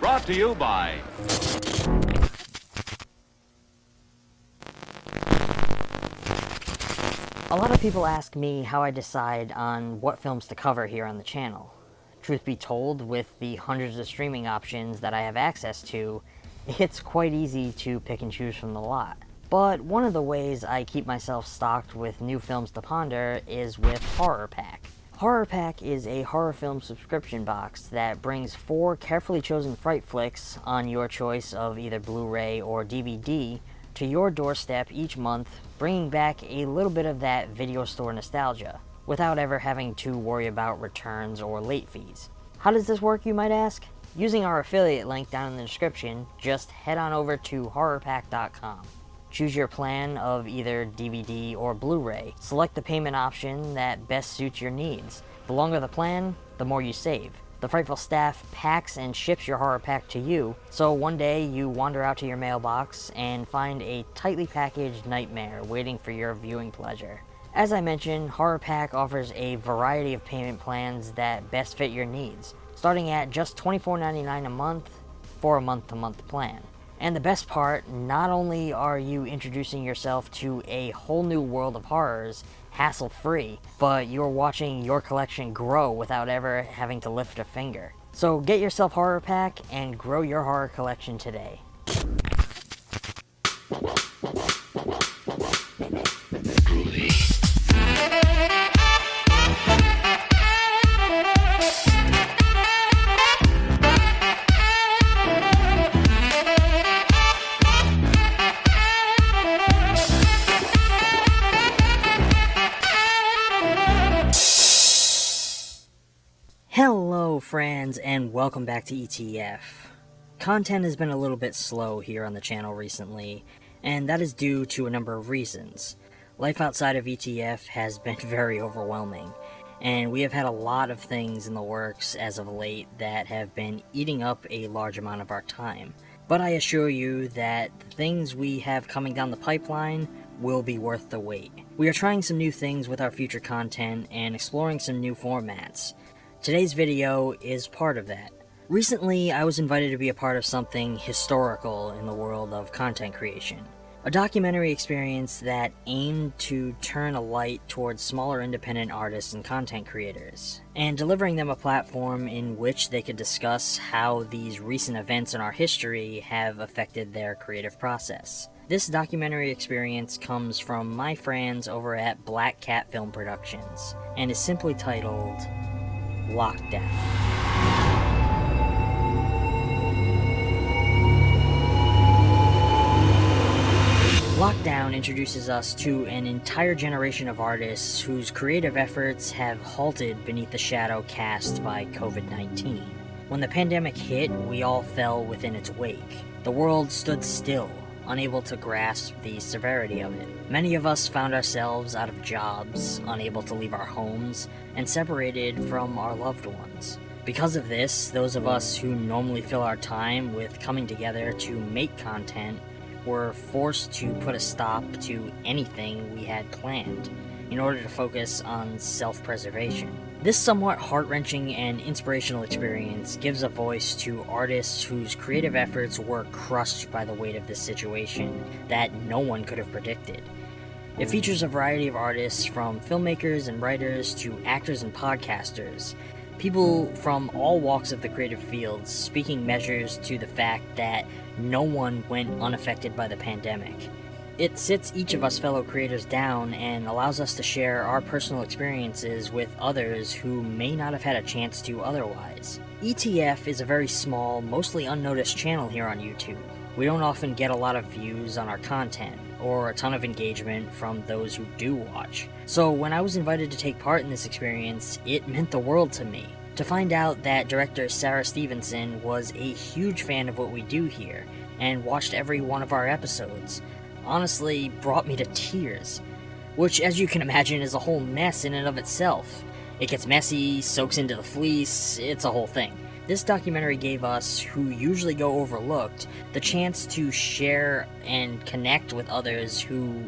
Brought to you by... A lot of people ask me how I decide on what films to cover here on the channel. Truth be told, with the hundreds of streaming options that I have access to, it's quite easy to pick and choose from the lot. But one of the ways I keep myself stocked with new films to ponder is with Horror Pack. Horror Pack is a horror film subscription box that brings 4 carefully chosen fright flicks on your choice of either Blu-ray or DVD to your doorstep each month, bringing back a little bit of that video store nostalgia, without ever having to worry about returns or late fees. How does this work, you might ask? Using our affiliate link down in the description, just head on over to horrorpack.com. Choose your plan of either DVD or Blu-ray. Select the payment option that best suits your needs. The longer the plan, the more you save. The Frightful staff packs and ships your horror pack to you, so one day you wander out to your mailbox and find a tightly packaged nightmare waiting for your viewing pleasure. As I mentioned, Horror Pack offers a variety of payment plans that best fit your needs, starting at just $24.99 a month for a month-to-month plan. And the best part, not only are you introducing yourself to a whole new world of horrors, hassle-free, but you're watching your collection grow without ever having to lift a finger. So get yourself Horror Pack and grow your horror collection today. Hello friends, and welcome back to ETF. Content has been a little bit slow here on the channel recently, and that is due to a number of reasons. Life outside of ETF has been very overwhelming, and we have had a lot of things in the works as of late that have been eating up a large amount of our time. But I assure you that the things we have coming down the pipeline will be worth the wait. We are trying some new things with our future content and exploring some new formats. Today's video is part of that. Recently, I was invited to be a part of something historical in the world of content creation. A documentary experience that aimed to turn a light towards smaller independent artists and content creators, and delivering them a platform in which they could discuss how these recent events in our history have affected their creative process. This documentary experience comes from my friends over at Black Cat Film Productions, and is simply titled Lockdown. Lockdown introduces us to an entire generation of artists whose creative efforts have halted beneath the shadow cast by COVID-19. When the pandemic hit, we all fell within its wake. The world stood still, unable to grasp the severity of it. Many of us found ourselves out of jobs, unable to leave our homes, and separated from our loved ones. Because of this, those of us who normally fill our time with coming together to make content were forced to put a stop to anything we had planned in order to focus on self-preservation. This somewhat heart-wrenching and inspirational experience gives a voice to artists whose creative efforts were crushed by the weight of this situation that no one could have predicted. It features a variety of artists, from filmmakers and writers to actors and podcasters, people from all walks of the creative fields, speaking measures to the fact that no one went unaffected by the pandemic. It sits each of us fellow creators down and allows us to share our personal experiences with others who may not have had a chance to otherwise. ETF is a very small, mostly unnoticed channel here on YouTube. We don't often get a lot of views on our content, or a ton of engagement from those who do watch. So when I was invited to take part in this experience, it meant the world to me. To find out that director Sarah Stevenson was a huge fan of what we do here, and watched every one of our episodes, honestly brought me to tears. Which, as you can imagine, is a whole mess in and of itself. It gets messy, soaks into the fleece, it's a whole thing. This documentary gave us, who usually go overlooked, the chance to share and connect with others who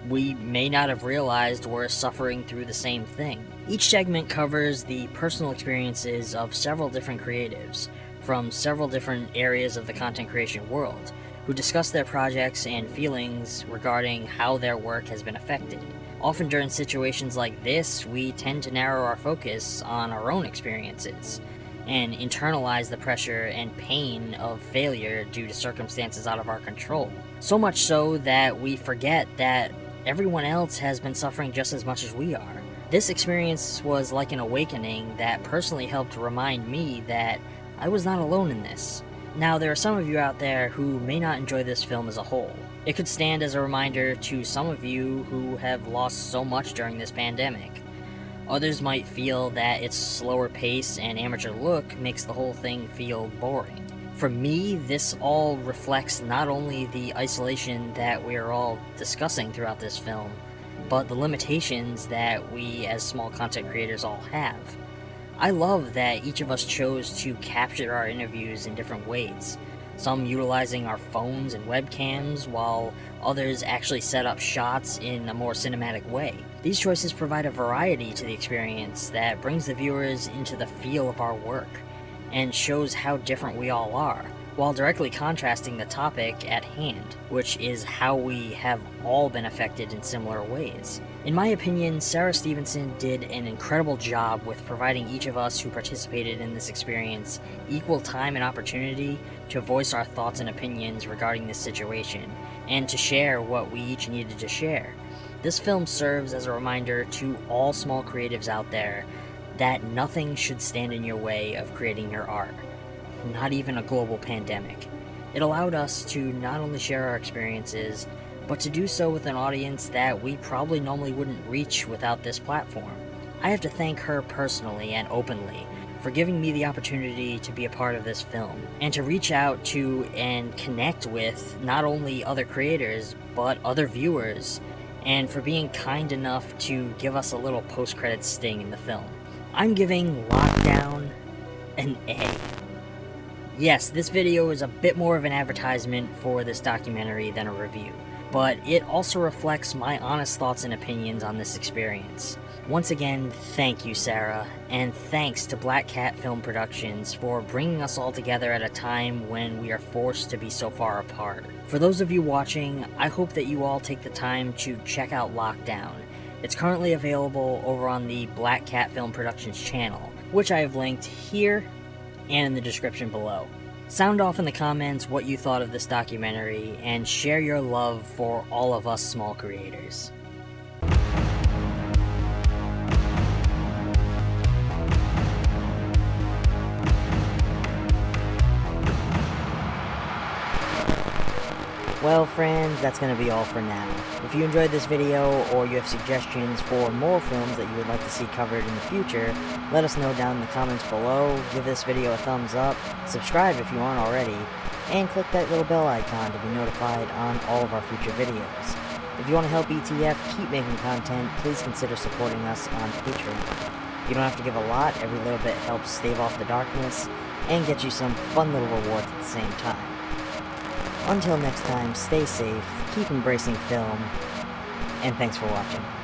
we may not have realized were suffering through the same thing. Each segment covers the personal experiences of several different creatives, from several different areas of the content creation world, who discuss their projects and feelings regarding how their work has been affected. Often during situations like this, we tend to narrow our focus on our own experiences, and internalize the pressure and pain of failure due to circumstances out of our control. So much so that we forget that everyone else has been suffering just as much as we are. This experience was like an awakening that personally helped remind me that I was not alone in this. Now, there are some of you out there who may not enjoy this film as a whole. It could stand as a reminder to some of you who have lost so much during this pandemic. Others might feel that its slower pace and amateur look makes the whole thing feel boring. For me, this all reflects not only the isolation that we are all discussing throughout this film, but the limitations that we as small content creators all have. I love that each of us chose to capture our interviews in different ways, some utilizing our phones and webcams, while others actually set up shots in a more cinematic way. These choices provide a variety to the experience that brings the viewers into the feel of our work, and shows how different we all are, while directly contrasting the topic at hand, which is how we have all been affected in similar ways. In my opinion, Sarah Stevenson did an incredible job with providing each of us who participated in this experience equal time and opportunity to voice our thoughts and opinions regarding this situation, and to share what we each needed to share. This film serves as a reminder to all small creatives out there that nothing should stand in your way of creating your art, not even a global pandemic. It allowed us to not only share our experiences, but to do so with an audience that we probably normally wouldn't reach without this platform. I have to thank her personally and openly for giving me the opportunity to be a part of this film, and to reach out to and connect with not only other creators, but other viewers, and for being kind enough to give us a little post-credits sting in the film. I'm giving Lockdown an A. Yes, this video is a bit more of an advertisement for this documentary than a review, but it also reflects my honest thoughts and opinions on this experience. Once again, thank you, Sarah, and thanks to Black Cat Film Productions for bringing us all together at a time when we are forced to be so far apart. For those of you watching, I hope that you all take the time to check out Lockdown. It's currently available over on the Black Cat Film Productions channel, which I have linked here and in the description below. Sound off in the comments what you thought of this documentary, and share your love for all of us small creators. Well friends, that's going to be all for now. If you enjoyed this video, or you have suggestions for more films that you would like to see covered in the future, let us know down in the comments below, give this video a thumbs up, subscribe if you aren't already, and click that little bell icon to be notified on all of our future videos. If you want to help ETF keep making content, please consider supporting us on Patreon. You don't have to give a lot, every little bit helps stave off the darkness, and get you some fun little rewards at the same time. Until next time, stay safe, keep embracing film, and thanks for watching.